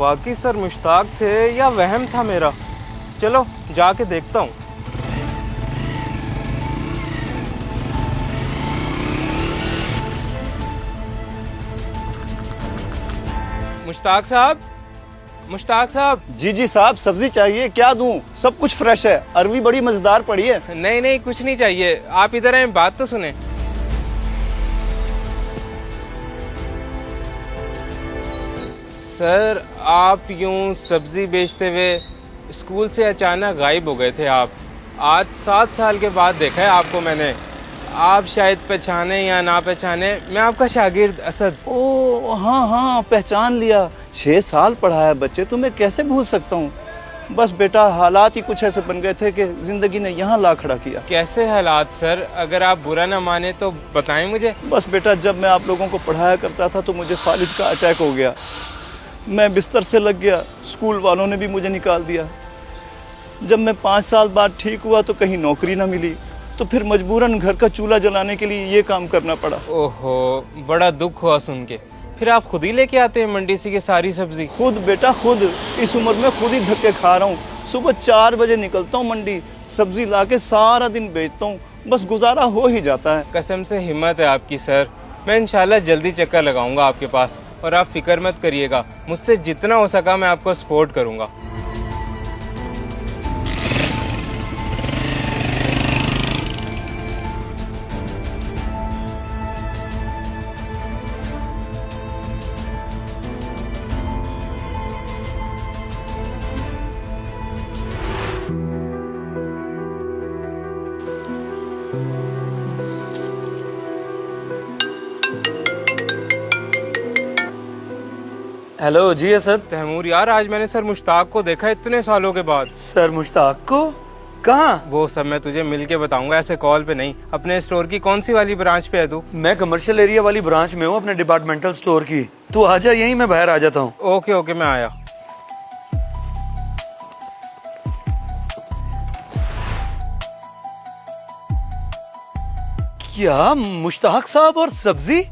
वाकई सर मुश्ताक थे या वहम था मेरा? चलो जाके देखता हूँ। मुश्ताक साहब, मुश्ताक साहब। जी जी साहब, सब्जी चाहिए, क्या दूं? सब कुछ फ्रेश है, अरवी बड़ी मजेदार पड़ी है। नहीं नहीं, कुछ नहीं चाहिए, आप इधर आए, बात तो सुने। सर आप यूं सब्जी बेचते हुए स्कूल से अचानक गायब हो गए थे। आप आज 7 साल के बाद देखा है आपको मैंने। आप शायद पहचाने या ना पहचाने, मैं आपका शागिर्द असद। ओ हाँ हाँ, पहचान लिया। 6 साल पढ़ा है बच्चे, तुम्हें कैसे भूल सकता हूँ। बस बेटा, हालात ही कुछ ऐसे बन गए थे कि जिंदगी ने यहाँ ला खड़ा किया। कैसे हालात सर? अगर आप बुरा ना माने तो बताएं मुझे। बस बेटा, जब मैं आप लोगों को पढ़ाया करता था तो मुझे फालिज का अटैक हो गया। मैं बिस्तर से लग गया, स्कूल वालों ने भी मुझे निकाल दिया। जब मैं 5 साल बाद ठीक हुआ तो कहीं नौकरी ना मिली, तो फिर मजबूरन घर का चूल्हा जलाने के लिए ये काम करना पड़ा। ओहो, बड़ा दुख हुआ सुन के। फिर आप खुद ही लेके आते हैं मंडी से ये सारी सब्जी? खुद बेटा, खुद। इस उम्र में खुद ही धक्के खा रहा हूँ। सुबह 4 बजे निकलता हूँ मंडी, सब्जी लाके सारा दिन बेचता हूँ, बस गुजारा हो ही जाता है। कसम से हिम्मत है आपकी सर। मैं इंशाल्लाह जल्दी चक्कर लगाऊंगा आपके पास, और आप फिक्र मत करिएगा, मुझसे जितना हो सका मैं आपको सपोर्ट करूंगा। हेलो जी असद। तैमूर यार, आज मैंने सर मुश्ताक को देखा इतने सालों के बाद। सर मुश्ताक को? कहाँ? वो सब मैं तुझे मिल के बताऊंगा, ऐसे कॉल पे नहीं। अपने स्टोर की कौन सी वाली ब्रांच पे है तू? मैं कमर्शियल एरिया वाली ब्रांच में हूँ, अपने डिपार्टमेंटल स्टोर की। तू आ जा, यहीं मैं बाहर आ जाता हूँ। ओके ओके, मैं आया। क्या मुश्ताक साहब और सब्जी?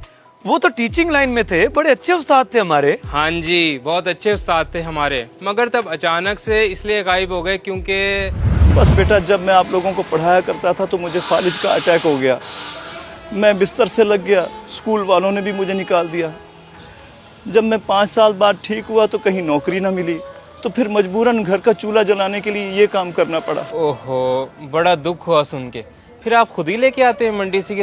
वो तो टीचिंग लाइन में थे, बड़े अच्छे उस्ताद थे हमारे। हाँ जी, बहुत अच्छे उस्ताद थे हमारे, मगर तब अचानक से इसलिए गायब हो गए क्योंकि बस बेटा, जब मैं आप लोगों को पढ़ाया करता था तो मुझे फालिज का अटैक हो गया। मैं बिस्तर से लग गया, स्कूल वालों ने भी मुझे निकाल दिया। जब मैं 5 साल बाद ठीक हुआ तो कहीं नौकरी ना मिली, तो फिर मजबूरन घर का चूल्हा जलाने के लिए ये काम करना पड़ा। ओहो, बड़ा दुख हुआ सुन के। फिर आप खुद ही लेके आते हैं मंडी से ये